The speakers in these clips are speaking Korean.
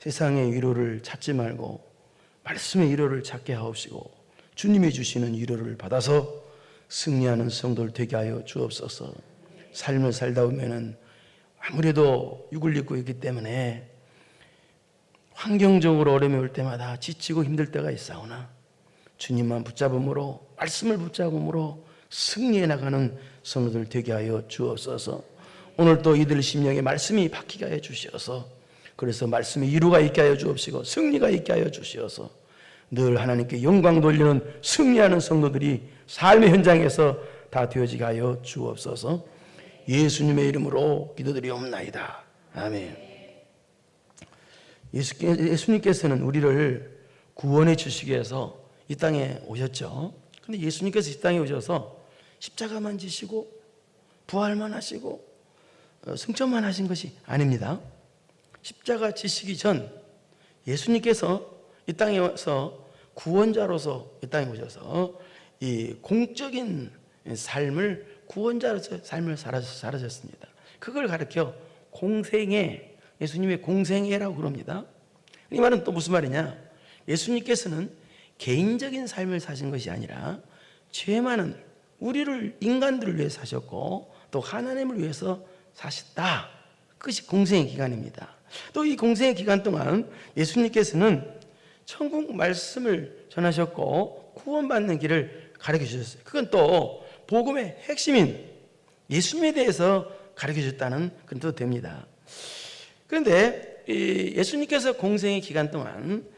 세상의 위로를 찾지 말고 말씀의 위로를 찾게 하옵시고 주님이 주시는 위로를 받아서 승리하는 성도를 되게 하여 주옵소서. 삶을 살다 보면은 아무래도 육을 입고 있기 때문에 환경적으로 어려움이 올 때마다 지치고 힘들 때가 있사오나 주님만 붙잡음으로, 말씀을 붙잡음으로 승리해 나가는 성도들 되게 하여 주옵소서. 오늘 또 이들 심령에 말씀이 박히게 하여 주시어서, 그래서 말씀이 이루가 있게 하여 주옵시고 승리가 있게 하여 주시어서 늘 하나님께 영광 돌리는 승리하는 성도들이 삶의 현장에서 다 되어지게 하여 주옵소서. 예수님의 이름으로 기도드리옵나이다. 아멘. 예수님께서는 우리를 구원해 주시기 위해서 이 땅에 오셨죠. 그런데 예수님께서 이 땅에 오셔서 십자가만 지시고 부활만 하시고 승천만 하신 것이 아닙니다. 십자가 지시기 전 예수님께서 이 땅에 와서 구원자로서 이 땅에 오셔서 이 공적인 삶을, 구원자로서 삶을 살아셨습니다. 그걸 가르쳐 공생애, 예수님의 공생애라고 그럽니다. 이 말은 또 무슨 말이냐? 예수님께서는 개인적인 삶을 사신 것이 아니라 죄 많은 우리를, 인간들을 위해 사셨고 또 하나님을 위해서 사셨다. 그것이 공생의 기간입니다. 또 이 공생의 기간 동안 예수님께서는 천국 말씀을 전하셨고 구원받는 길을 가르쳐 주셨어요. 그건 또 복음의 핵심인 예수님에 대해서 가르쳐 주셨다는 그런 뜻도 됩니다. 그런데 예수님께서 공생의 기간 동안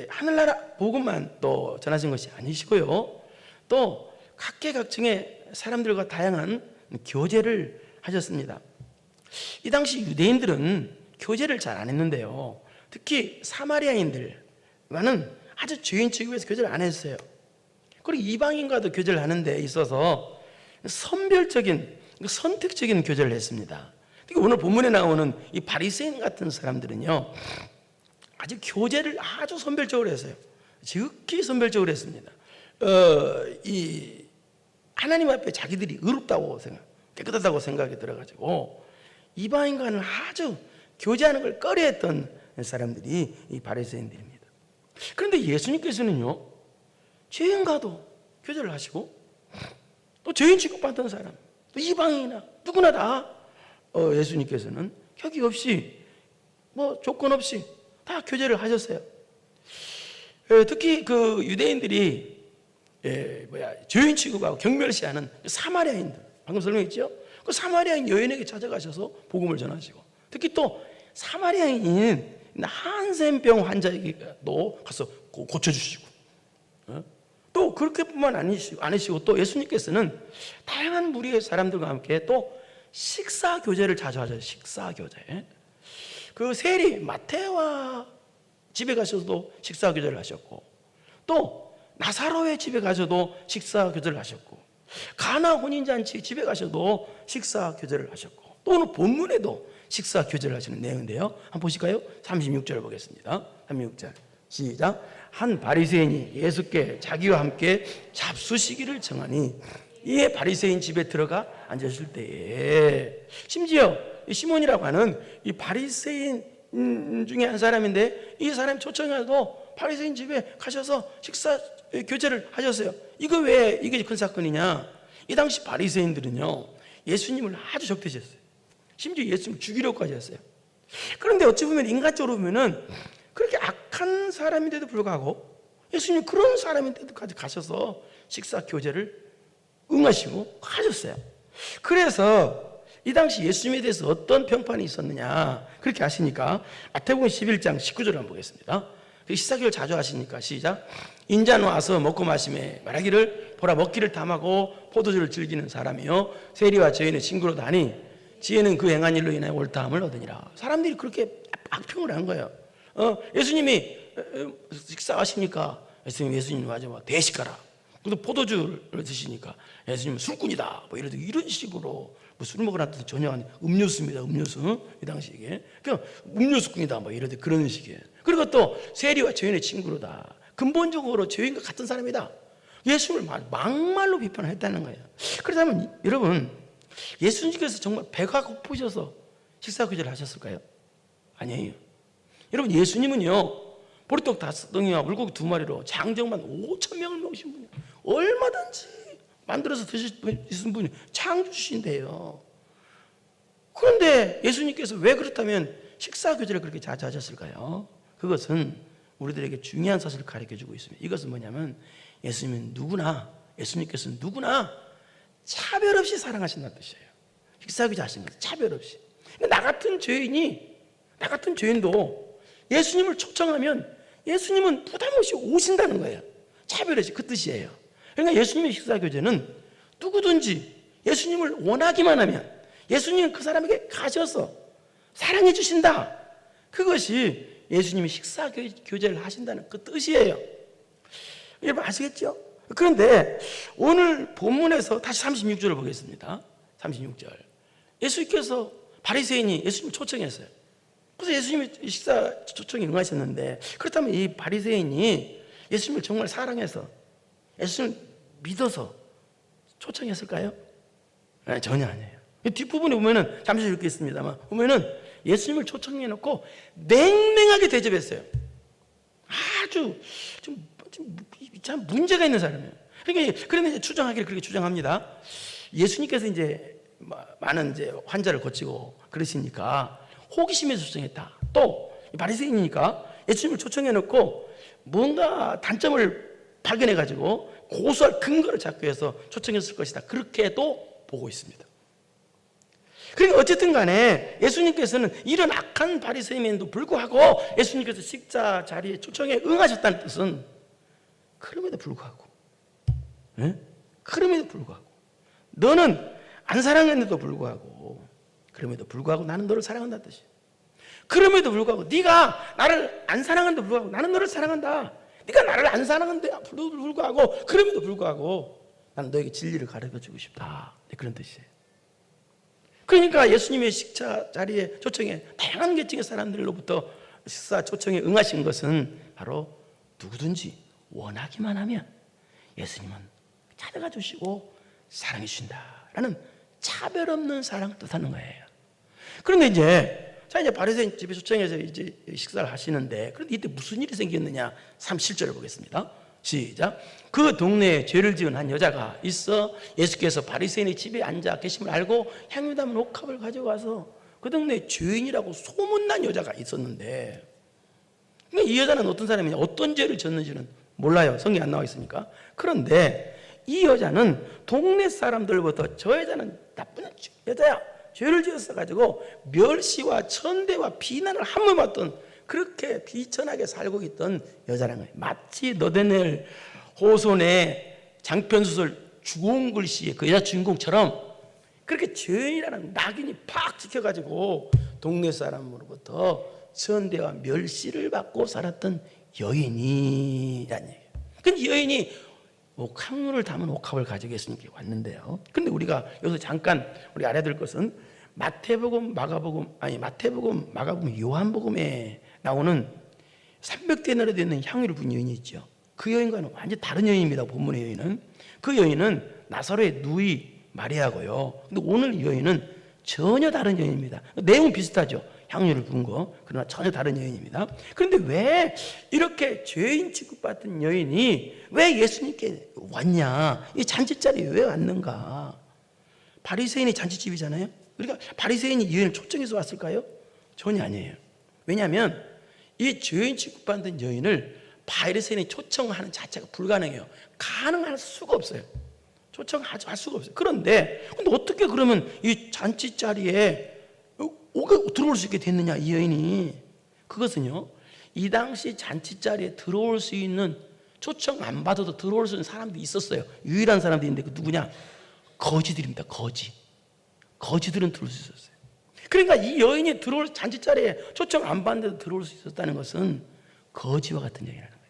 하늘나라 복음만 또 전하신 것이 아니시고요, 또 각계각층의 사람들과 다양한 교제를 하셨습니다. 이 당시 유대인들은 교제를 잘 안 했는데요, 특히 사마리아인들과는 아주 죄인 취급해서 교제를 안 했어요. 그리고 이방인과도 교제를 하는 데 있어서 선별적인, 선택적인 교제를 했습니다. 특히 오늘 본문에 나오는 이 바리새인 같은 사람들은요, 아주 교제를 아주 선별적으로 했어요. 지극히 선별적으로 했습니다. 이 하나님 앞에 자기들이 의롭다고 생각, 깨끗하다고 생각이 들어가지고 이방인과는 아주 교제하는 걸 꺼려했던 사람들이 이 바리새인들입니다. 그런데 예수님께서는요, 죄인과도 교제를 하시고 또 죄인 취급받던 사람, 또 이방인이나 누구나 다 예수님께서는 격의 없이 뭐 조건 없이 다 교제를 하셨어요. 특히 그 유대인들이 죄인 취급하고 경멸시하는 사마리아인들, 방금 설명했죠? 그 사마리아인 여인에게 찾아가셔서 복음을 전하시고, 특히 또 사마리아인인 한센병 환자에게도 가서 고쳐주시고, 또 그렇게뿐만 아니시고 또 예수님께서는 다양한 무리의 사람들과 함께 또 식사 교제를 자주 하셔요. 식사 교제. 그 세리 마태와 집에 가셔도 식사 교제를 하셨고, 또 나사로의 집에 가셔도 식사 교제를 하셨고, 가나 혼인잔치 집에 가셔도 식사 교제를 하셨고, 또 오늘 본문에도 식사 교제를 하시는 내용인데요, 한번 보실까요? 36절을 보겠습니다. 36절 시작. 한 바리새인이 예수께 자기와 함께 잡수시기를 정하니 이에 바리새인 집에 들어가 앉으실 때에, 심지어 시몬이라고 하는 이 바리새인 중에 한 사람인데 이 사람이 초청해도 바리새인 집에 가셔서 식사 교제를 하셨어요. 이거 왜 이게 큰 사건이냐? 이 당시 바리새인들은요, 예수님을 아주 적대셨어요. 심지어 예수님을 죽이려고까지 했어요. 그런데 어찌 보면 인간적으로 보면은 그렇게 악한 사람인데도 불구하고 예수님 그런 사람인데도까지 가셔서 식사 교제를 응하시고 하셨어요. 그래서 이 당시 예수님에 대해서 어떤 평판이 있었느냐, 그렇게 하시니까 마태복음 11장 19절 한번 보겠습니다. 식사교를 자주 하시니까 시작. 인자는 와서 먹고 마시매 말하기를 보라, 먹기를 탐하고 포도주를 즐기는 사람이요 세리와 죄인의 친구로 하니 지혜는 그 행한 일로 인하여 옳다함을 얻으니라. 사람들이 그렇게 악평을 한 거예요. 예수님이 식사하시니까 예수님 와서 대식가라. 또 포도주를 드시니까 예수님은 술꾼이다. 뭐 이런 식으로, 뭐 술 먹으라 뜻은 전혀 아닌 음료수입니다. 음료수. 이 당시 이게. 그냥 음료수꾼이다. 뭐 이런 그런 식이에요. 그리고 또 세리와 죄인의 친구로다. 근본적으로 죄인과 같은 사람이다. 예수님을 막말로 비판했다는 거예요. 그렇다면 여러분, 예수님께서 정말 배가 고프셔서 식사 교제를 하셨을까요? 아니에요. 여러분, 예수님은요 보리떡 5덩이와 물고기 2마리로 장정만 5,000명을 먹으신 분이에요. 얼마든지 만들어서 드실 수 있는 분이 창조주신데요. 그런데 예수님께서 왜 그렇다면 식사 교제를 그렇게 자주 하셨을까요? 그것은 우리들에게 중요한 사실을 가르쳐주고 있습니다. 이것은 뭐냐면 예수님께서는 누구나 차별 없이 사랑하신다는 뜻이에요. 식사 교제 하신 거죠. 차별 없이. 나 같은 죄인도 예수님을 초청하면 예수님은 부담 없이 오신다는 거예요. 차별 없이, 그 뜻이에요. 그러니까 예수님의 식사 교제는 누구든지 예수님을 원하기만 하면 예수님은 그 사람에게 가셔서 사랑해 주신다. 그것이 예수님이 식사 교제를 하신다는 그 뜻이에요. 여러분 아시겠죠? 그런데 오늘 본문에서 다시 36절을 보겠습니다. 36절. 예수님께서 바리새인이 예수님을 초청했어요. 그래서 예수님이 식사 초청에 응하셨는데, 그렇다면 이 바리새인이 예수님을 정말 사랑해서 예수님을 믿어서 초청했을까요? 아니, 전혀 아니에요. 뒷부분에 보면은 잠시 읽겠습니다만 보면은 예수님을 초청해놓고 냉랭하게 대접했어요. 아주 참 문제가 있는 사람이에요. 그러니까 그런데 추정하기를 그렇게 추정합니다. 예수님께서 이제 많은 이제 환자를 고치고 그러시니까 호기심에서 초청했다. 또 바리새인이니까 예수님을 초청해놓고 뭔가 단점을 발견해가지고 고소할 근거를 찾기 위해서 초청했을 것이다. 그렇게도 보고 있습니다. 그러니까 어쨌든 간에 예수님께서는 이런 악한 바리새인에도 불구하고 예수님께서 식사 자리에 초청에 응하셨다는 뜻은 그럼에도 불구하고 너는 안 사랑했는데도 불구하고 그럼에도 불구하고 나는 너를 사랑한다는 뜻이에요. 그럼에도 불구하고 네가 나를 안 사랑하는데도 불구하고 나는 너를 사랑한다. 네가 나를 안 사랑하는데도 불구하고 그럼에도 불구하고 나는 너에게 진리를 가르쳐주고 싶다. 그런 뜻이에요. 그러니까 예수님의 식사 자리에 초청에 다양한 계층의 사람들로부터 식사 초청에 응하신 것은 바로 누구든지 원하기만 하면 예수님은 찾아가 주시고 사랑해 주신다라는 차별 없는 사랑을 뜻하는 거예요. 그런데 이제 바리새인 집에 초청해서 이제 식사를 하시는데, 그런데 이때 무슨 일이 생겼느냐? 37절을 보겠습니다. 시작. 그 동네에 죄를 지은 한 여자가 있어 예수께서 바리새인의 집에 앉아 계심을 알고 향유 담은 옥합을 가져가서 그 동네에 죄인이라고 소문난 여자가 있었는데, 그러니까 이 여자는 어떤 사람이냐, 어떤 죄를 졌는지는 몰라요. 성경에 안 나와 있으니까. 그런데 이 여자는 동네 사람들부터 저 여자는 나쁜 여자야, 죄를 지었어 가지고 멸시와 천대와 비난을 한 번 받던, 그렇게 비천하게 살고 있던 여자라는 거예요. 마치 너데넬 호손의 장편소설 주공 글씨의 그 여자 주인공처럼 그렇게 죄인이라는 낙인이 팍 찍혀가지고 동네 사람으로부터 천대와 멸시를 받고 살았던 여인이라는 얘기예요. 근데 여인이 향유를 담은 옥합을 가지고 예수님께 왔는데요. 근데 우리가 여기서 잠깐 우리 알아야 될 것은 마태복음, 마가복음, 요한복음에 나오는 300데나리에 되는 향유를 부은 여인이 있죠. 그 여인과는 완전 다른 여인입니다. 본문의 여인은. 그 여인은 나사로의 누이 마리아고요. 근데 오늘 이 여인은 전혀 다른 여인입니다. 내용은 비슷하죠. 향유를 부은 거. 그러나 전혀 다른 여인입니다. 그런데 왜 이렇게 죄인 취급받던 여인이 왜 예수님께 왔냐? 이 잔치자리에 왜 왔는가? 바리새인이 잔치집이잖아요. 그러니까 바리새인이 이 여인을 초청해서 왔을까요? 전혀 아니에요. 왜냐하면 이 죄인 취급받는 여인을 바리새인이 초청하는 자체가 불가능해요. 가능할 수가 없어요. 초청할 수가 없어요. 근데 어떻게 그러면 이 잔치자리에 들어올 수 있게 됐느냐, 이 여인이? 그것은요, 이 당시 잔치자리에 들어올 수 있는, 초청 안 받아도 들어올 수 있는 사람들이 있었어요. 유일한 사람들이 있는데 그 누구냐? 거지들입니다. 거지들은 들어올 수 있었어요. 그러니까 이 여인이 들어올 잔치자리에 초청 안 받는데도 들어올 수 있었다는 것은 거지와 같은 여인이라는 거예요.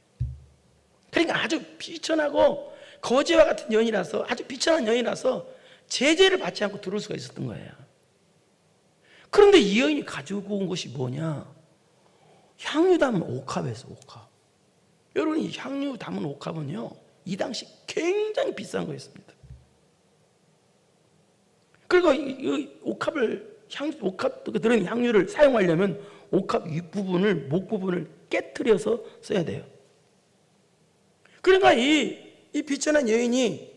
그러니까 아주 비천하고 거지와 같은 여인이라서, 아주 비천한 여인이라서 제재를 받지 않고 들어올 수가 있었던 거예요. 그런데 이 여인이 가지고 온 것이 뭐냐? 향유 담은 옥합에서 옥합. 여러분, 이 향유 담은 옥합은요, 이 당시 굉장히 비싼 거였습니다. 그리고 이 옥합 들어있는 향유를 사용하려면 옥합 윗부분을, 목 부분을 깨트려서 써야 돼요. 그러니까 이 비천한 여인이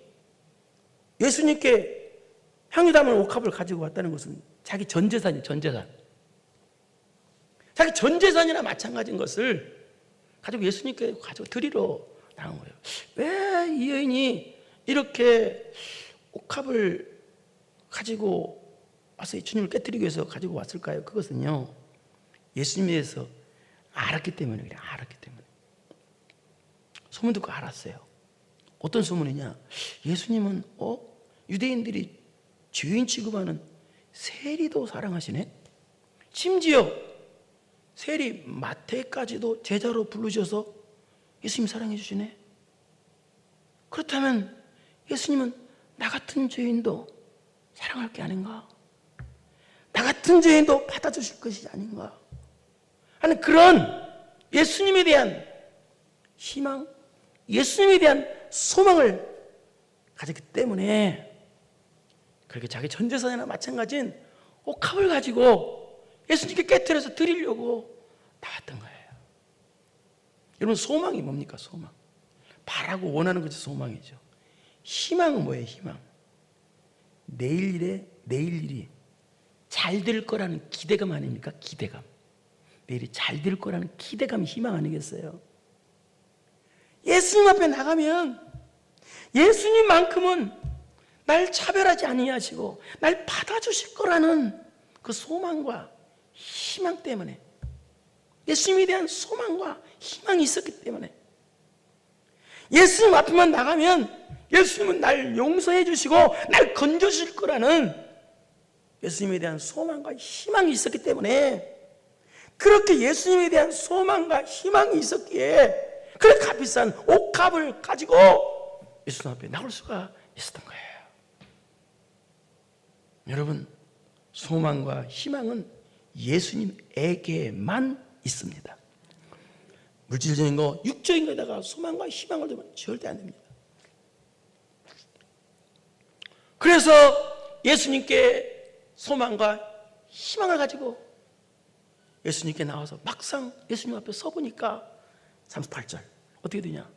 예수님께 향유 담은 옥합을 가지고 왔다는 것은 자기 전 재산이에요. 전 재산. 자기 전 재산이나 마찬가지인 것을 가지고 예수님께 가지고 드리러 나온 거예요. 왜 이 여인이 이렇게 옥합을 가지고 와서 주님을 깨뜨리기 위해서 가지고 왔을까요? 그것은요, 예수님에 대해서 알았기 때문에 그래요. 알았기 때문에. 소문 듣고 알았어요. 어떤 소문이냐? 예수님은 유대인들이 죄인 취급하는 세리도 사랑하시네? 심지어 세리 마태까지도 제자로 부르셔서 예수님 사랑해 주시네? 그렇다면 예수님은 나 같은 죄인도 사랑할 게 아닌가? 나 같은 죄인도 받아주실 것이 아닌가 하는 그런 예수님에 대한 희망, 예수님에 대한 소망을 가졌기 때문에 그렇게 자기 전 재산이나 마찬가지인 옥합을 가지고 예수님께 깨트려서 드리려고 나왔던 거예요. 여러분, 소망이 뭡니까? 소망. 바라고 원하는 것이 소망이죠. 희망은 뭐예요? 희망. 내일 일이 잘 될 거라는 기대감 아닙니까? 기대감. 내일이 잘 될 거라는 기대감이 희망 아니겠어요? 예수님 앞에 나가면 예수님만큼은 날 차별하지 아니하시고 날 받아주실 거라는 그 소망과 희망 때문에, 예수님에 대한 소망과 희망이 있었기 때문에, 예수님 앞에만 나가면 예수님은 날 용서해 주시고 날 건져주실 거라는 예수님에 대한 소망과 희망이 있었기 때문에, 그렇게 예수님에 대한 소망과 희망이 있었기에 그 값비싼 옥합을 가지고 예수님 앞에 나올 수가 있었던 거예요. 여러분, 소망과 희망은 예수님에게만 있습니다. 물질적인 거, 육적인 거에다가 소망과 희망을 두면 절대 안 됩니다. 그래서 예수님께 소망과 희망을 가지고 예수님께 나와서 막상 예수님 앞에 서보니까 38절 어떻게 되냐?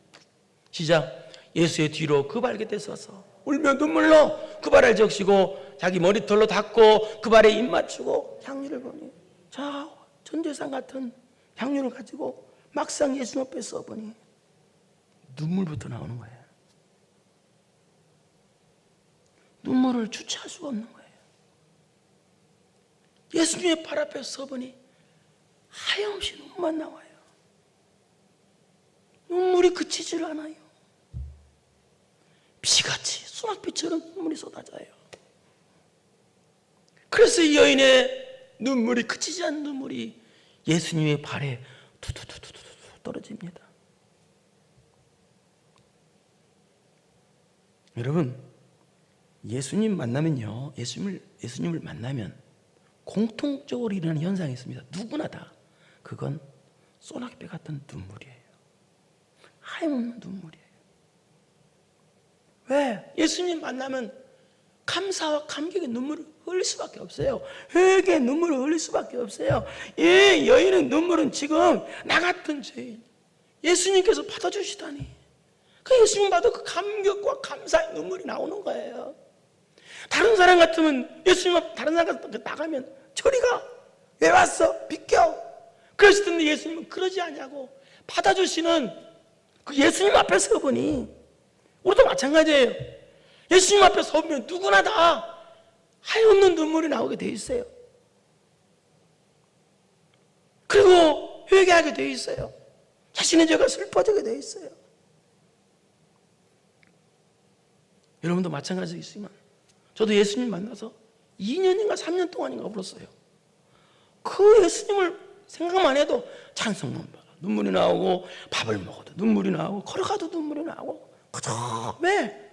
시작. 예수의 뒤로 그 발에 떼서서 울며 눈물로 그 발을 적시고 자기 머리털로 닦고 그 발에 입 맞추고 향유를 보니, 자, 전재산 같은 향유를 가지고 막상 예수님 앞에 서보니 눈물부터 나오는 거예요. 눈물을 주체할 수가 없는 거예요. 예수님의 발 앞에 서보니 하염없이 눈물만 나와요. 눈물이 그치질 않아요. 비같이 소낙비처럼 눈물이 쏟아져요. 그래서 이 여인의 눈물이 그치지 않는 눈물이 예수님의 발에 두두두두두 떨어집니다. 여러분, 예수님 만나면요, 예수님을 만나면 공통적으로 일어나는 현상이 있습니다. 누구나 다. 그건 소낙비 같은 눈물이에요. 하염없는 눈물이에요. 왜? 예수님 만나면 감사와 감격의 눈물을 흘릴 수밖에 없어요. 회개의 눈물을 흘릴 수밖에 없어요. 이 여인의 눈물은 지금 나 같은 죄인 예수님께서 받아주시다니, 그 예수님 받아 그 감격과 감사의 눈물이 나오는 거예요. 다른 사람 같으면 예수님 앞 다른 사람 같으면 나가면 저리가 왜 왔어? 비켜. 그러실 텐데 예수님은 그러지 않냐고 받아주시는 그 예수님 앞에 서보니, 우리도 마찬가지예요. 예수님 앞에 서보면 누구나 다 하염없는 눈물이 나오게 돼 있어요. 그리고 회개하게 돼 있어요. 자신의 죄가 슬퍼지게 돼 있어요. 여러분도 마찬가지이지만 저도 예수님 만나서 2년인가 3년 동안인가 울었어요. 그 예수님을 생각만 해도 찬송만 받아 눈물이 나오고, 밥을 먹어도 눈물이 나오고, 걸어가도 눈물이 나오고. 왜?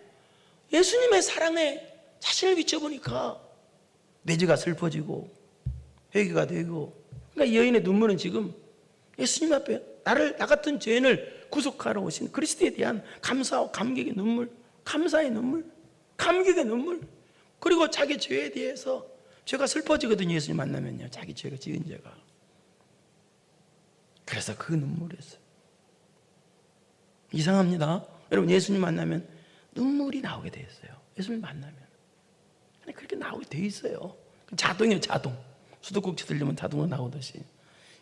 예수님의 사랑에 자신을 비춰보니까 내 죄가 슬퍼지고 회개가 되고. 그러니까 이 여인의 눈물은 지금 예수님 앞에 나 같은 죄인을 구속하러 오신 그리스도에 대한 감사와 감격의 눈물, 감사의 눈물, 감격의 눈물, 그리고 자기 죄에 대해서 죄가 슬퍼지거든요. 예수님 만나면요, 자기 죄가 지은 죄가. 그래서 그 눈물이었어요. 이상합니다. 여러분, 예수님 만나면 눈물이 나오게 돼 있어요. 예수님 만나면 그렇게 나오게 돼 있어요. 자동이에요, 자동. 수도꼭지 들리면 자동으로 나오듯이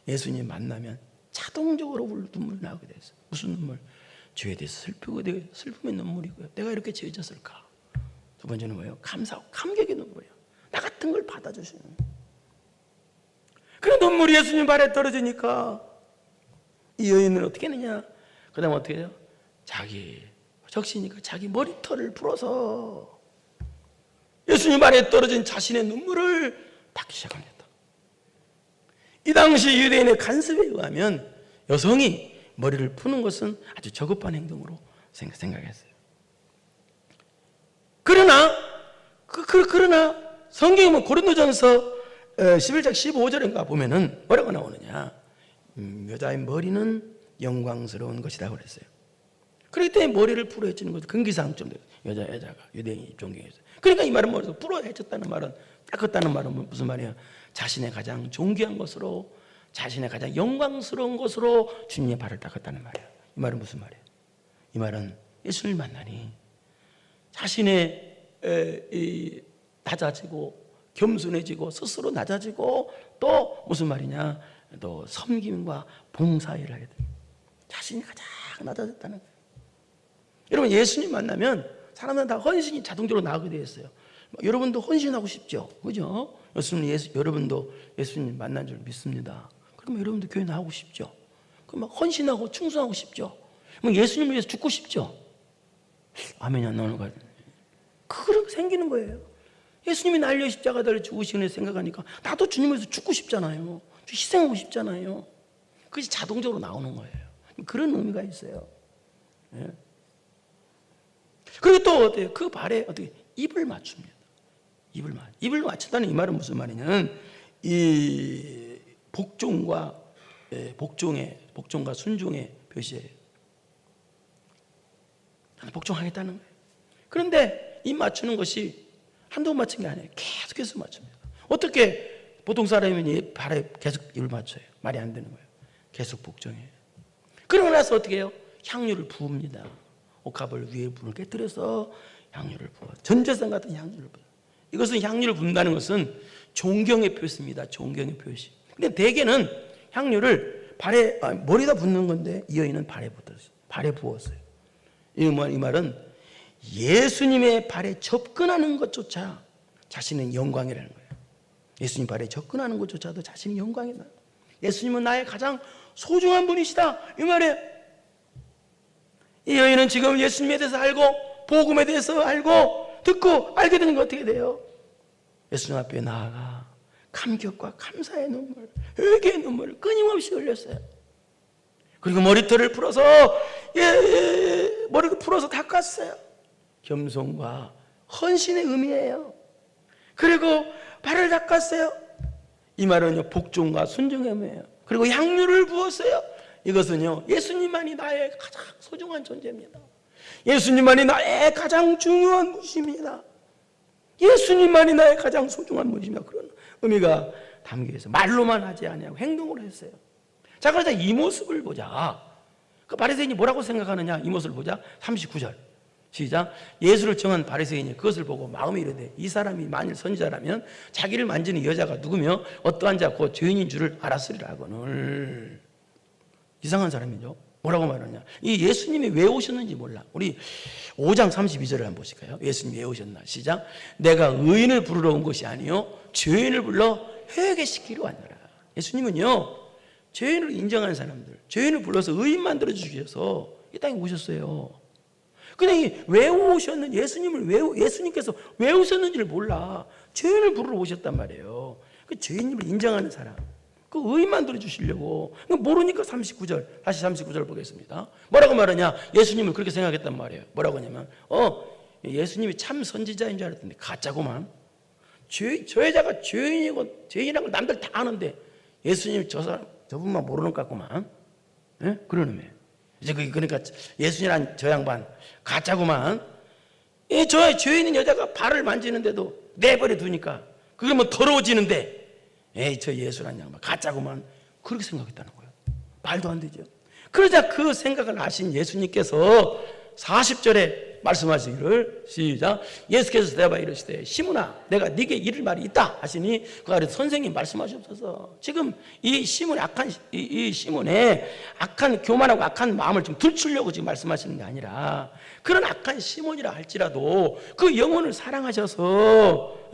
예수님 만나면 자동적으로 눈물이 나오게 돼 있어요. 무슨 눈물? 죄에 대해서 슬픔의 눈물이고요. 내가 이렇게 죄졌을까? 두 번째는 뭐예요? 감사하고 감격의 눈물이에요. 나 같은 걸 받아주시는. 그런 눈물이 예수님 발에 떨어지니까 이 여인은 어떻게 했느냐? 그 다음 어떻게 해요? 자기 적시니까 자기 머리털을 풀어서 예수님 발에 떨어진 자신의 눈물을 닦기 시작합니다. 이 당시 유대인의 간습에 의하면 여성이 머리를 푸는 것은 아주 저급한 행동으로 생각했어요. 그러나 성경에 보면 고린도전서 11장 15절인가 보면은 뭐라고 나오느냐? 여자의 머리는 영광스러운 것이다 그랬어요. 그렇기 때문에 머리를 풀어 헤치는 것도 금기사항점 여자가 유대인 입종경에서. 그러니까 이 말은 뭐예요? 풀어 헤쳤다는 말은, 닦았다는 말은 무슨 말이야? 자신의 가장 존귀한 것으로, 자신의 가장 영광스러운 것으로 주님의 발을 닦았다는 말이야. 이 말은 무슨 말이야? 이 말은 예수를 만나니 자신의 낮아지고 겸손해지고 스스로 낮아지고 또 무슨 말이냐? 또 섬김과 봉사일을 하게 됩니다. 자신이 가장 낮아졌다는 거예요. 여러분, 예수님 만나면 사람들은 다 헌신이 자동적으로 나오게 되어 있어요. 여러분도 헌신하고 싶죠? 그죠? 여러분도 예수님 만난 줄 믿습니다. 그러면 여러분도 교회 나오고 싶죠? 그럼 헌신하고 충성하고 싶죠? 그럼 예수님을 위해서 죽고 싶죠? 아멘이 안 나오는 거예요. 그렇게 생기는 거예요. 예수님이 나를 위해 십자가를 죽으시는 생각하니까 나도 주님을 위해서 죽고 싶잖아요. 희생하고 싶잖아요. 그것이 자동적으로 나오는 거예요. 그런 의미가 있어요. 예. 그리고 또 어때요? 그 발에 어떻게 입을 맞춥니다. 입을 맞춘다는 이 말은 무슨 말이냐면 이 복종과 순종의 표시예요. 복종하겠다는 거예요. 그런데 입 맞추는 것이 한두 번 맞춘 게 아니에요. 계속해서 맞춥니다. 어떻게 보통 사람이 발에 계속 입을 맞춰요? 말이 안 되는 거예요. 계속 복종해요. 그러고 나서 어떻게 해요? 향유를 부읍니다. 옥합을 위에 불을 깨뜨려서 향유를 부어. 전제상 같은 향유를 부어. 이것은 향유를 부은다는 것은 존경의 표시입니다. 존경의 표시. 근데 대개는 향유를 머리에다 붓는 건데 이 여인은 발에 부었어요. 이 말은 예수님의 발에 접근하는 것조차 자신은 영광이라는 거예요. 예수님 발에 접근하는 것조차도 자신이 영광이다. 예수님은 나의 가장 소중한 분이시다. 이 말이에요. 이 여인은 지금 예수님에 대해서 알고 복음에 대해서 알고 듣고 알게 되는 게 어떻게 돼요? 예수님 앞에 나아가 감격과 감사의 눈물, 회개의 눈물을 끊임없이 흘렸어요. 그리고 머리털을 풀어서 머리를 풀어서 닦았어요. 겸손과 헌신의 의미예요. 그리고 발을 닦았어요. 이 말은요, 복종과 순종의 의미예요. 그리고 향유를 부었어요. 이것은요, 예수님만이 나의 가장 소중한 존재입니다. 예수님만이 나의 가장 중요한 분이십니다. 예수님만이 나의 가장 소중한 분이십니다. 그런 의미가 담겨 있어요. 말로만 하지 아니하고 행동으로 했어요. 자, 그러자 이 모습을 보자. 그 바리새인이 뭐라고 생각하느냐? 이 모습을 보자. 39절 시작. 예수를 정한 바리새인이 그것을 보고 마음에 이르되 이 사람이 만일 선지자라면 자기를 만지는 여자가 누구며 어떠한 자 곧 죄인인 줄을 알았으리라 하거늘. 이상한 사람이죠. 뭐라고 말하냐? 이 예수님이 왜 오셨는지 몰라. 우리 5장 32절을 한번 보실까요? 예수님이 왜 오셨나? 시작. 내가 의인을 부르러 온 것이 아니요 죄인을 불러 회개시키러 왔노라. 예수님은요, 죄인을 인정하는 사람들, 죄인을 불러서 의인 만들어 주셔서 이 땅에 오셨어요. 근데 왜 오셨는지, 예수님께서 왜 오셨는지를 몰라. 죄인을 부르러 오셨단 말이에요. 그 죄인임을 인정하는 사람, 그 의인 만들어 주시려고. 모르니까 39절, 다시 39절 보겠습니다. 뭐라고 말하냐? 예수님을 그렇게 생각했단 말이에요. 뭐라고 하냐면 예수님이 참 선지자인 줄 알았던데 가짜고만. 저 여자가 죄인이고 죄인이라는 걸 남들 다 아는데 예수님이 저분만 모르는 것 같구만. 예? 그런 의미예요. 이제 그러니까 예수님이란 저 양반 가짜구만. 저 죄인인 여자가 발을 만지는데도 내버려 두니까 그러면 더러워지는데 저 예수란 양반 가짜구만. 그렇게 생각했다는 거예요. 말도 안 되죠. 그러자 그 생각을 하신 예수님께서 40절에 말씀하시기를 시작. 예수께서 대답하여 이르시되 시몬아 내가 네게 이를 말이 있다 하시니 그 아래 선생님 말씀하시옵소서. 지금 이 시몬의 악한 교만하고 악한 마음을 좀 들추려고 지금 말씀하시는 게 아니라 그런 악한 시몬이라 할지라도 그 영혼을 사랑하셔서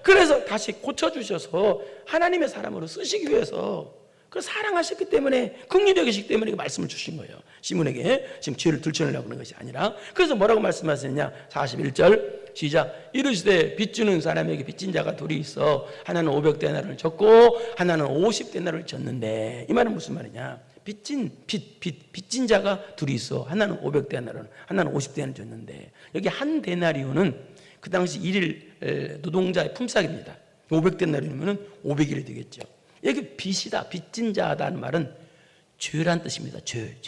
그래서 다시 고쳐주셔서 하나님의 사람으로 쓰시기 위해서 그 사랑하셨기 때문에 긍휼히 때문에 그 말씀을 주신 거예요. 시몬에게 지금 죄를 들춰내려고 하는 것이 아니라. 그래서 뭐라고 말씀하셨느냐 41절 시작. 이르시되 빚주는 사람에게 빚진 자가 둘이 있어 하나는 500데나리온을 졌고 하나는 50데나리온을 졌는데 이 말은 무슨 말이냐. 빚진 자가 둘이 있어 하나는 500데나리온 하나는 50데나리온을 줬는데 여기 한 데나리온은 그 당시 일일 노동자의 품삯입니다. 500데나리온이면 500일이 되겠죠. 여기 빚이다, 빚진 자다는 말은 죄란 뜻입니다. 죄.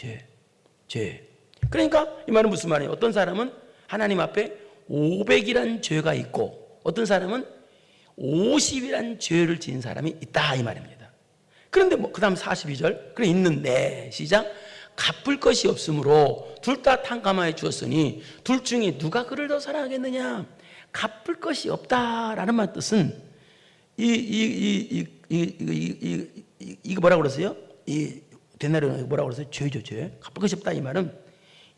그러니까 이 말은 무슨 말이에요? 어떤 사람은 하나님 앞에 500이란 죄가 있고 어떤 사람은 50이란 죄를 지은 사람이 있다 이 말입니다. 그런데 그 다음 42절 그래 있는데 시작. 갚을 것이 없으므로 둘 다 탕감하여 주었으니 둘 중에 누가 그를 더 사랑하겠느냐. 갚을 것이 없다라는 말 뜻은 이거 뭐라고 그러세요? 이 데나리온 뭐라고 그러세요? 죄죠, 죄. 갚을 것이 없다 이 말은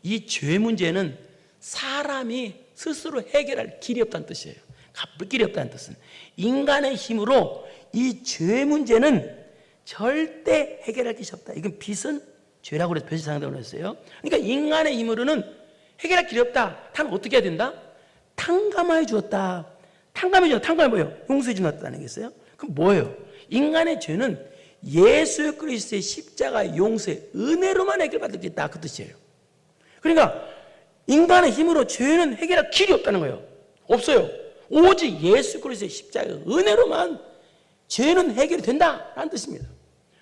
이 죄 문제는 사람이 스스로 해결할 길이 없다는 뜻이에요. 갚을 길이 없다는 뜻은 인간의 힘으로 이 죄 문제는 절대 해결할 것이 없다. 이건 빚은 죄라고 그래서 표시상당을 했어요. 그러니까 인간의 힘으로는 해결할 길이 없다. 다음 어떻게 해야 된다? 탕감하여 주었다. 탕감이 뭐예요? 용서해 주었다는 게 있어요. 그럼 뭐예요? 인간의 죄는 예수 그리스도의 십자가 용서의 은혜로만 해결받을 수 있다 그 뜻이에요. 그러니까 인간의 힘으로 죄는 해결할 길이 없다는 거예요. 없어요. 오직 예수 그리스도의 십자가의 은혜로만 죄는 해결이 된다라는 뜻입니다.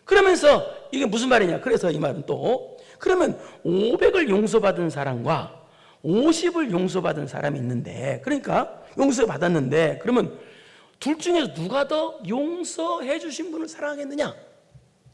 그러면서 이게 무슨 말이냐? 그래서 이 말은 또 그러면 500을 용서받은 사람과 50을 용서받은 사람이 있는데 그러니까 용서받았는데 그러면 둘 중에서 누가 더 용서해 주신 분을 사랑하겠느냐?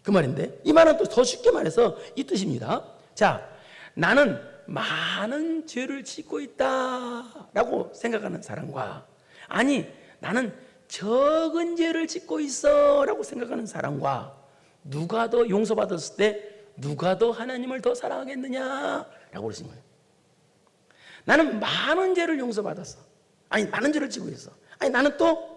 그 말인데 이 말은 또 더 쉽게 말해서 이 뜻입니다. 자, 나는 많은 죄를 짓고 있다라고 생각하는 사람과 아니 나는 적은 죄를 짓고 있어라고 생각하는 사람과 누가 더 용서받았을 때 누가 더 하나님을 더 사랑하겠느냐라고 그러신 거예요. 나는 많은 죄를 용서받았어. 아니 많은 죄를 지고 있어. 아니 나는 또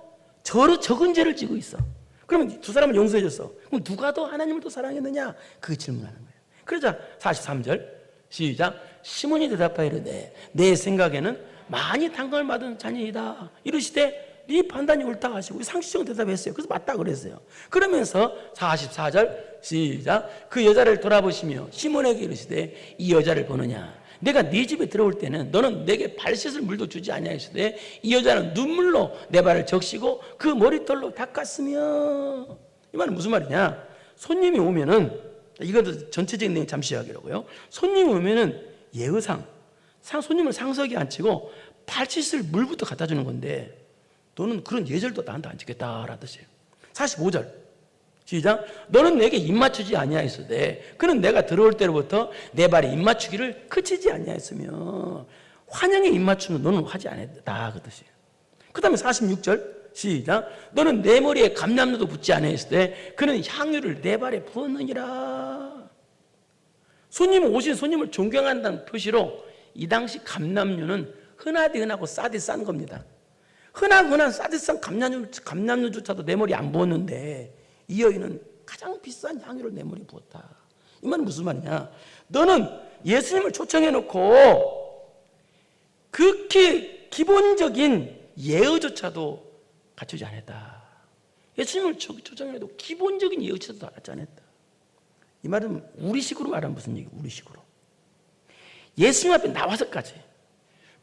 적은 죄를 지고 있어. 그러면 두 사람을 용서해 줬어. 그럼 누가 더 하나님을 더 사랑했느냐? 그 질문하는 거예요. 그러자 43절 시작. 시몬이 대답하여 이르되 내 생각에는 많이 탕감을 받은 자녀이다. 이르시되 네 판단이 옳다 하시고 상식적으로 대답했어요. 그래서 맞다 그랬어요. 그러면서 44절 시작. 그 여자를 돌아보시며 시몬에게 이르시되 이 여자를 보느냐? 내가 네 집에 들어올 때는 너는 내게 발 씻을 물도 주지 아니하시되 이 여자는 눈물로 내 발을 적시고 그 머리털로 닦았으며. 이 말은 무슨 말이냐? 손님이 오면은 이것도 전체적인 내용 잠시 이야기라고요. 손님이 오면은 예의상 손님을 상석에 앉히고 발 씻을 물부터 갖다 주는 건데 너는 그런 예절도 나한테 안 지켰다라는 뜻이에요. 45절 시작. 너는 내게 입맞추지 아니하였으되 그는 내가 들어올 때로부터 내 발에 입맞추기를 그치지 아니하였으며. 환영의 입맞춤은 너는 하지 않았다 그 뜻이에요. 그 다음에 46절 시작. 너는 내 머리에 감람류도 붓지 아니하였으되 그는 향유를 내 발에 부었느니라. 오신 손님을 존경한다는 표시로 이 당시 감람류는 흔하디 흔하고 싸디 싼 겁니다. 흔한 싸디 싼 감람류조차도 내 머리에 안 부었는데 이 여인은 가장 비싼 향유를 내 머리에 부었다. 이 말은 무슨 말이냐? 너는 예수님을 초청해놓고 극히 기본적인 예의조차도 갖추지 않았다. 예수님을 초청해도 기본적인 예의조차도 갖추지 않았다. 이 말은 우리식으로 말하면 무슨 얘기예요? 우리식으로 예수님 앞에 나와서까지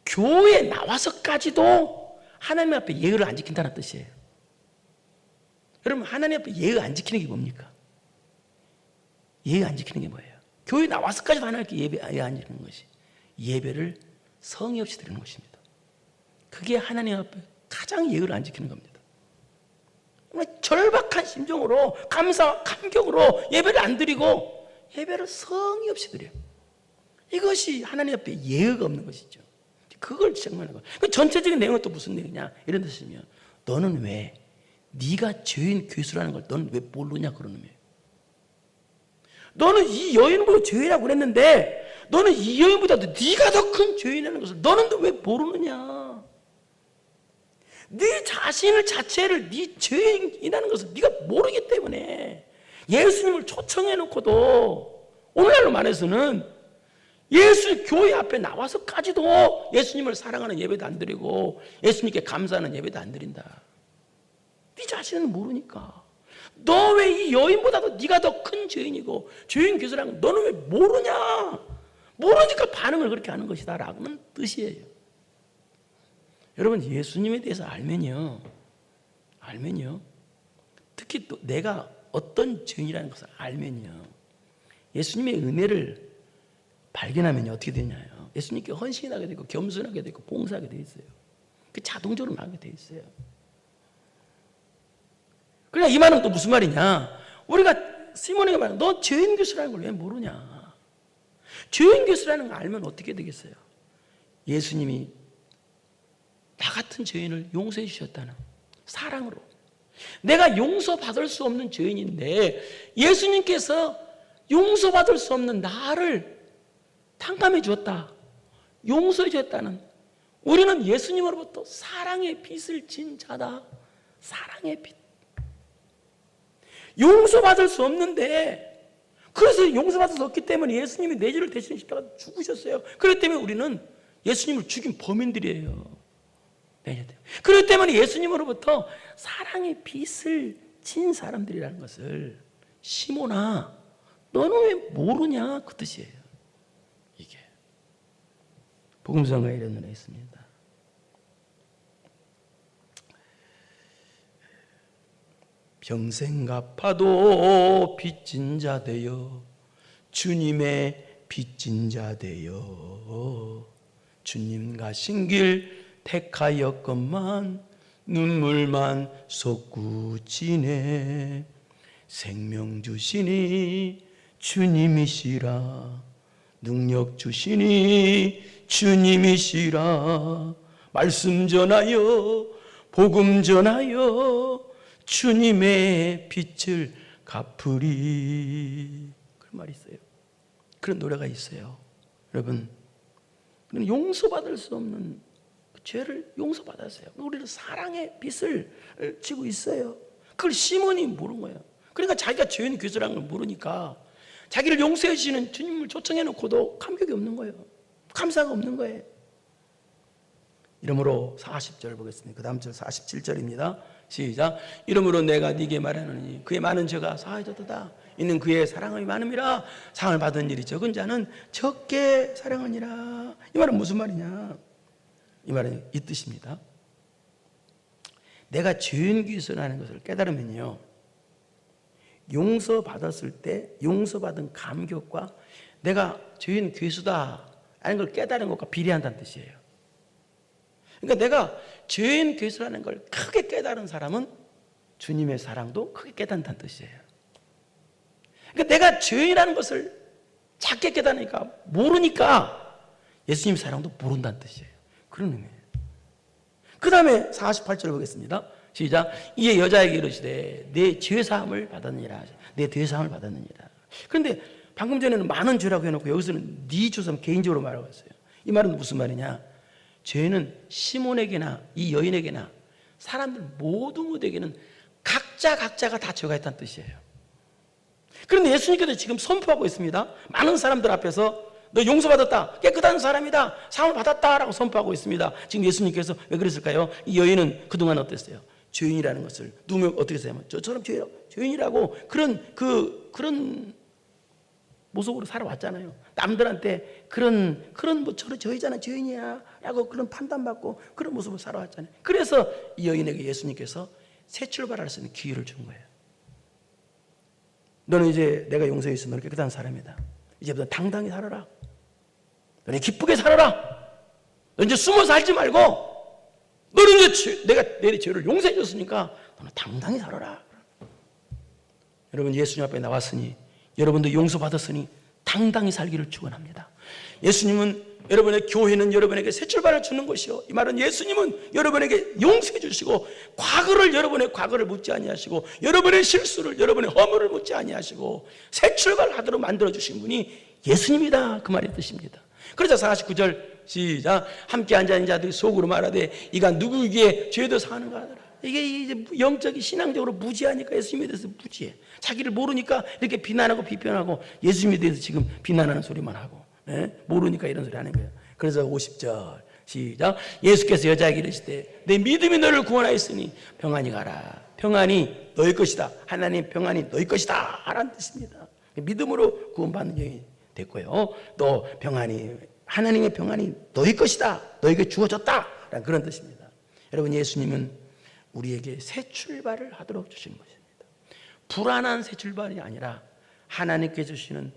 교회에 나와서까지도 하나님 앞에 예의를 안 지킨다는 뜻이에요. 여러분 하나님 앞에 예의 안 지키는 게 뭡니까? 예의 안 지키는 게 뭐예요? 교회 나와서까지도 하나님께 예의 안 지키는 것이 예배를 성의 없이 드리는 것입니다. 그게 하나님 앞에 가장 예의를 안 지키는 겁니다. 절박한 심정으로 감사와 감격으로 예배를 안 드리고 예배를 성의 없이 드려요. 이것이 하나님 앞에 예의가 없는 것이죠. 그걸 시작하는 거예요. 그 전체적인 내용은 또 무슨 내용이냐 이런 뜻이면 너는 왜 네가 죄인 괴수라는 걸 너는 왜 모르냐 그러는 거예요. 너는 이 여인보다 죄인이라고 그랬는데 너는 이 여인보다도 네가 더 큰 죄인이라는 것을 너는 왜 모르느냐. 네 자신을 자체를 네 죄인이라는 것을 네가 모르기 때문에 예수님을 초청해 놓고도 오늘날로 말해서는 예수 교회 앞에 나와서까지도 예수님을 사랑하는 예배도 안 드리고 예수님께 감사하는 예배도 안 드린다. 네 자신은 모르니까. 너 왜 이 여인보다도 네가 더 큰 죄인이고 죄인 괴수라는 거 너는 왜 모르냐. 모르니까 반응을 그렇게 하는 것이다 라는 뜻이에요. 여러분 예수님에 대해서 알면요 특히 또 내가 어떤 죄인이라는 것을 알면요 예수님의 은혜를 발견하면 어떻게 되냐요. 예수님께 헌신하게 되고 겸손하게 되고 봉사하게 돼 있어요. 그 자동적으로 나게 돼 있어요. 그러니까 이 말은 또 무슨 말이냐. 우리가 시몬에게 말하는 너 죄인 교수라는 걸 왜 모르냐. 죄인 교수라는 걸 알면 어떻게 되겠어요. 예수님이 나 같은 죄인을 용서해 주셨다는 사랑으로 내가 용서받을 수 없는 죄인인데 예수님께서 용서받을 수 없는 나를 탕감해 주었다. 용서해 주었다는 우리는 예수님으로부터 사랑의 빚을 진 자다. 사랑의 빚. 용서받을 수 없는데 그래서 용서받을 수 없기 때문에 예수님이 내 죄를 대신 십자가에 죽으셨어요. 그렇기 때문에 우리는 예수님을 죽인 범인들이에요. 그렇기 때문에 예수님으로부터 사랑의 빚을 진 사람들이라는 것을 시몬아 너는 왜 모르냐 그 뜻이에요. 이게 복음성가에 이런 노래 있습니다. 평생 갚아도 빚진 자 되어 주님의 빚진 자 되어 주님 가신 길 택하였건만 눈물만 솟구치네. 생명 주시니 주님이시라 능력 주시니 주님이시라 말씀 전하여 복음 전하여 주님의 빚을 갚으리. 그런 말이 있어요. 그런 노래가 있어요. 여러분 용서받을 수 없는 죄를 용서받았어요. 우리는 사랑의 빚을 지고 있어요. 그걸 시몬이 모르는 거예요. 그러니까 자기가 죄인 괴수라는 걸 모르니까 자기를 용서해 주시는 주님을 초청해 놓고도 감격이 없는 거예요. 감사가 없는 거예요. 이러므로 40절 보겠습니다. 그 다음 절 47절입니다. 시작. 이러므로 내가 네게 말하노니 그의 많은 죄가 사하여졌도다. 이는 그의 사랑함이 많음이라. 상을 받은 일이 적은 자는 적게 사랑하니라. 이 말은 무슨 말이냐. 이 말은 이 뜻입니다. 내가 죄인 귀수라는 것을 깨달으면요 용서받았을 때 용서받은 감격과 내가 죄인 괴수다 하는 걸 깨달은 것과 비례한다는 뜻이에요. 그러니까 내가 죄인 괴수라는 걸 크게 깨달은 사람은 주님의 사랑도 크게 깨닫는다는 뜻이에요. 그러니까 내가 죄인이라는 것을 작게 깨달으니까 모르니까 예수님 사랑도 모른다는 뜻이에요. 그런 의미예요. 그 다음에 48절 보겠습니다. 시작. 이에 여자에게 이르시되 내 죄사함을 받았느니라. 내 죄사함을 받았느니라. 그런데 방금 전에는 많은 죄라고 해놓고 여기서는 네 죄사함 개인적으로 말하고 있어요. 이 말은 무슨 말이냐. 죄는 시몬에게나 이 여인에게나 사람들 모두에게는 각자가 다 죄가 있다는 뜻이에요. 그런데 예수님께서 지금 선포하고 있습니다. 많은 사람들 앞에서 너 용서받았다. 깨끗한 사람이다. 상을 받았다라고 선포하고 있습니다. 지금 예수님께서 왜 그랬을까요? 이 여인은 그동안 어땠어요? 죄인이라는 것을 누구면 어떻게 생각하면 저처럼 죄인이라고 그런 모습으로 살아왔잖아요. 남들한테 그런 뭐 저희잖아 죄인이야 라고 그런 판단받고 그런 모습으로 살아왔잖아요. 그래서 이 여인에게 예수님께서 새 출발할 수 있는 기회를 준 거예요. 너는 이제 내가 용서해 줬어. 너는 깨끗한 사람이다. 이제부터 당당히 살아라. 너는 기쁘게 살아라. 너 이제 숨어 살지 말고 너는 이제 내가 내 죄를 용서해 줬으니까 너는 당당히 살아라. 여러분 예수님 앞에 나왔으니 여러분도 용서받았으니 당당히 살기를 축원합니다. 예수님은 여러분의 교회는 여러분에게 새 출발을 주는 것이요, 이 말은 예수님은 여러분에게 용서해 주시고 여러분의 과거를 묻지 아니하시고 여러분의 실수를, 여러분의 허물을 묻지 아니하시고 새 출발하도록 만들어 주신 분이 예수님이다, 그 말의 뜻입니다. 그러자 49절 시작. 함께 앉아있는 자들이 속으로 말하되 이가 누구에게 죄도 사하는가 하더라. 이게 이제 영적인 신앙적으로 무지하니까 예수님에 대해서 무지해. 자기를 모르니까 이렇게 비난하고 비편하고 예수님에 대해서 지금 비난하는 소리만 하고, 모르니까 이런 소리 하는 거예요. 그래서 50절 시작. 예수께서 여자에게 이르시되 내 믿음이 너를 구원하였으니 평안히 가라. 평안이 너희 것이다. 하나님 평안이 너희 것이다 라는 뜻입니다. 믿음으로 구원받는 영이 됐고요, 또 평안이, 하나님의 평안이 너희 것이다, 너에게 주어졌다 라는 그런 뜻입니다. 여러분, 예수님은 우리에게 새 출발을 하도록 주신 것입니다. 불안한 새 출발이 아니라 하나님께 주시는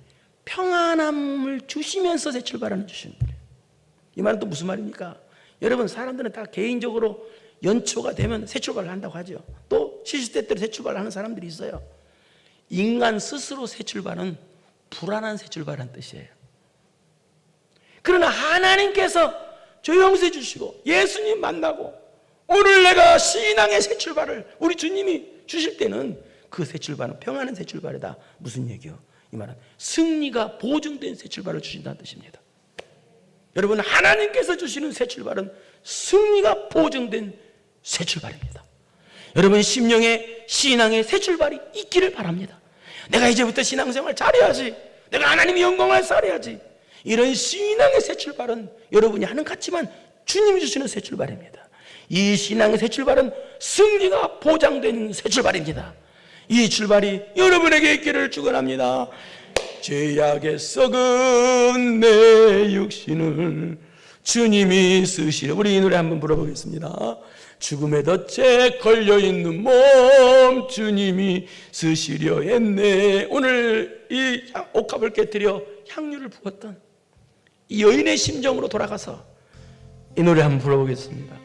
평안함을 주시면서 새 출발을 주시는 거예요. 이 말은 또 무슨 말입니까? 여러분, 사람들은 다 개인적으로 연초가 되면 새 출발을 한다고 하죠. 또 시시때때로 새 출발을 하는 사람들이 있어요. 인간 스스로 새 출발은 불안한 새 출발한 뜻이에요. 그러나 하나님께서 저 용서해 주시고 예수님 만나고 오늘 내가 신앙의 새 출발을 우리 주님이 주실 때는 그 새 출발은 평안한 새 출발이다. 무슨 얘기요? 이 말은 승리가 보증된 새 출발을 주신다는 뜻입니다. 여러분, 하나님께서 주시는 새 출발은 승리가 보증된 새 출발입니다. 여러분, 심령의 신앙의 새 출발이 있기를 바랍니다. 내가 이제부터 신앙생활 잘해야지, 내가 하나님의 영광을 살아야지, 이런 신앙의 새 출발은 여러분이 하는 같지만 주님이 주시는 새 출발입니다. 이 신앙의 새 출발은 승리가 보장된 새 출발입니다. 이 출발이 여러분에게 있기를 축원합니다. 죄악에 썩은 내 육신을 주님이 쓰시려. 우리 이 노래 한번 불러보겠습니다. 죽음의 덫에 걸려있는 몸 주님이 쓰시려 했네. 오늘 이 옥합을 깨뜨려 향유를 부었던 이 여인의 심정으로 돌아가서 이 노래 한번 불러보겠습니다.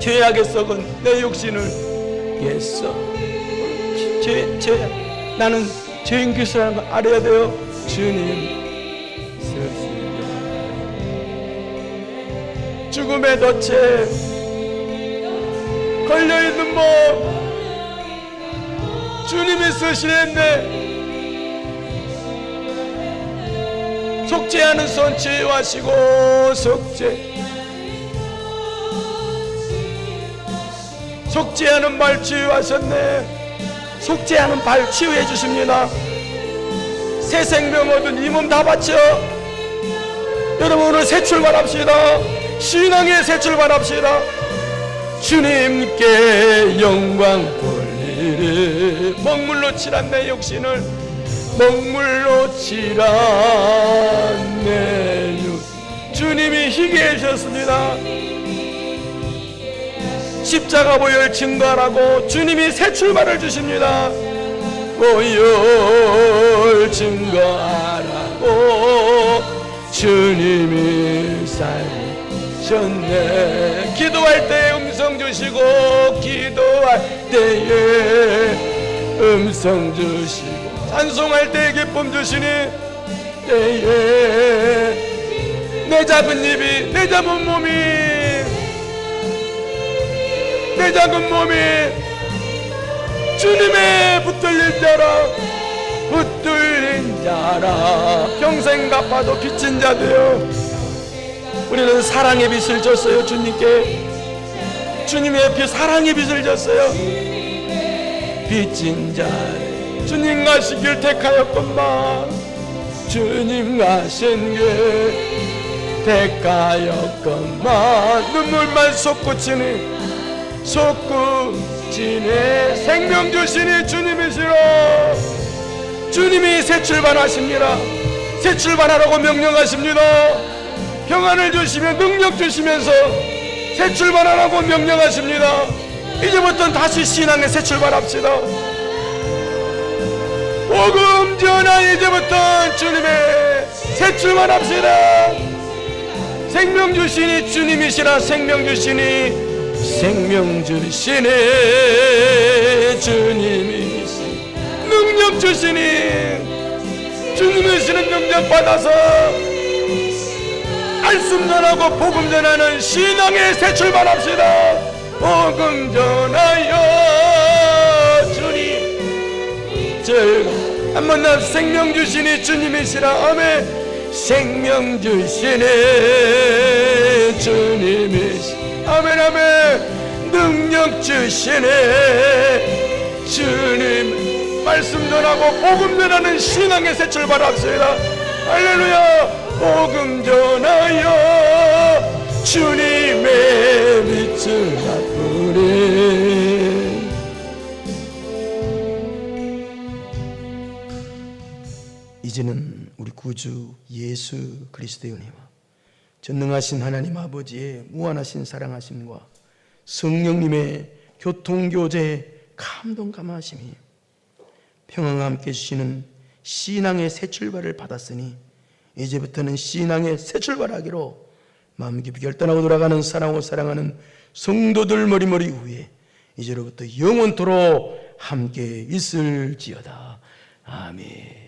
죄악에 썩은 내 육신을 예서 나는 죄인 교수라는 걸 알아야 돼요. 주님 쓰시려. 죽음의 덫에 걸려있는 몸 주님이 쓰시는데 속죄하는 손 치유하시고 속죄하는 발 치유하셨네. 속죄하는 발 치유해 주십니다. 새 생명 얻은 이 몸 다 바쳐. 여러분, 오늘 새 출발합시다. 신앙의 새 출발합시다. 주님께 영광 돌리리. 먹물로 칠한 내 육신을 먹물로 칠한 내 육신 주님이 희게 해주셨습니다. 십자가 보혈 증거하라고 주님이 새 출발을 주십니다. 보혈 증거하라고 주님이 살리셨네. 기도할 때 음성 주시고 기도할 때에 음성 주시고 찬송할 때에 기쁨 주시니 때에 내 작은 입이 내 작은 몸이 내 작은 몸이 주님의 붙들린 자라 평생 갚아도 빚진 자 되어. 우리는 사랑의 빚을 졌어요. 주님께 주님의 피 사랑의 빚을 졌어요. 빚진 자 주님 가시길 택하였건만 주님 가신 길 택하였건만 눈물만 솟구치니 생명 주시니 주님이시라. 주님이 새 출발하십니다. 새 출발하라고 명령하십니다. 평안을 주시며 능력 주시면서 새 출발하라고 명령하십니다. 이제부터는 다시 신앙의 새 출발합시다. 복음 전하 이제부터 주님의 새 출발합시다. 생명 주시니 주님이시라. 생명 주시니 생명 주시니 주님이시. 능력 주시니 주님이시는 능력 받아서 말씀 전하고 복음 전하는 신앙의 새 출발합시다. 복음 전하여 주님 한번 더 생명 주시니 주님이시라. 아멘. 생명 주시니 주님이시. 아멘 아멘. 능력 주시니 주님. 말씀 전하고 복음 전하는 신앙의 새 출발합시다. 할렐루야. 복음 전하여 주님의 빛을 바꾸리. 이제는 우리 구주 예수 그리스도의 은혜와 전능하신 하나님 아버지의 무한하신 사랑하심과 성령님의 교통교제 감동 감화하심이 평안과 함께 주시는 신앙의 새 출발을 받았으니 이제부터는 신앙의 새 출발하기로 마음 깊이 결단하고 돌아가는 사랑하고 사랑하는 성도들 머리머리 위에 이제로부터 영원토록 함께 있을지어다. 아멘.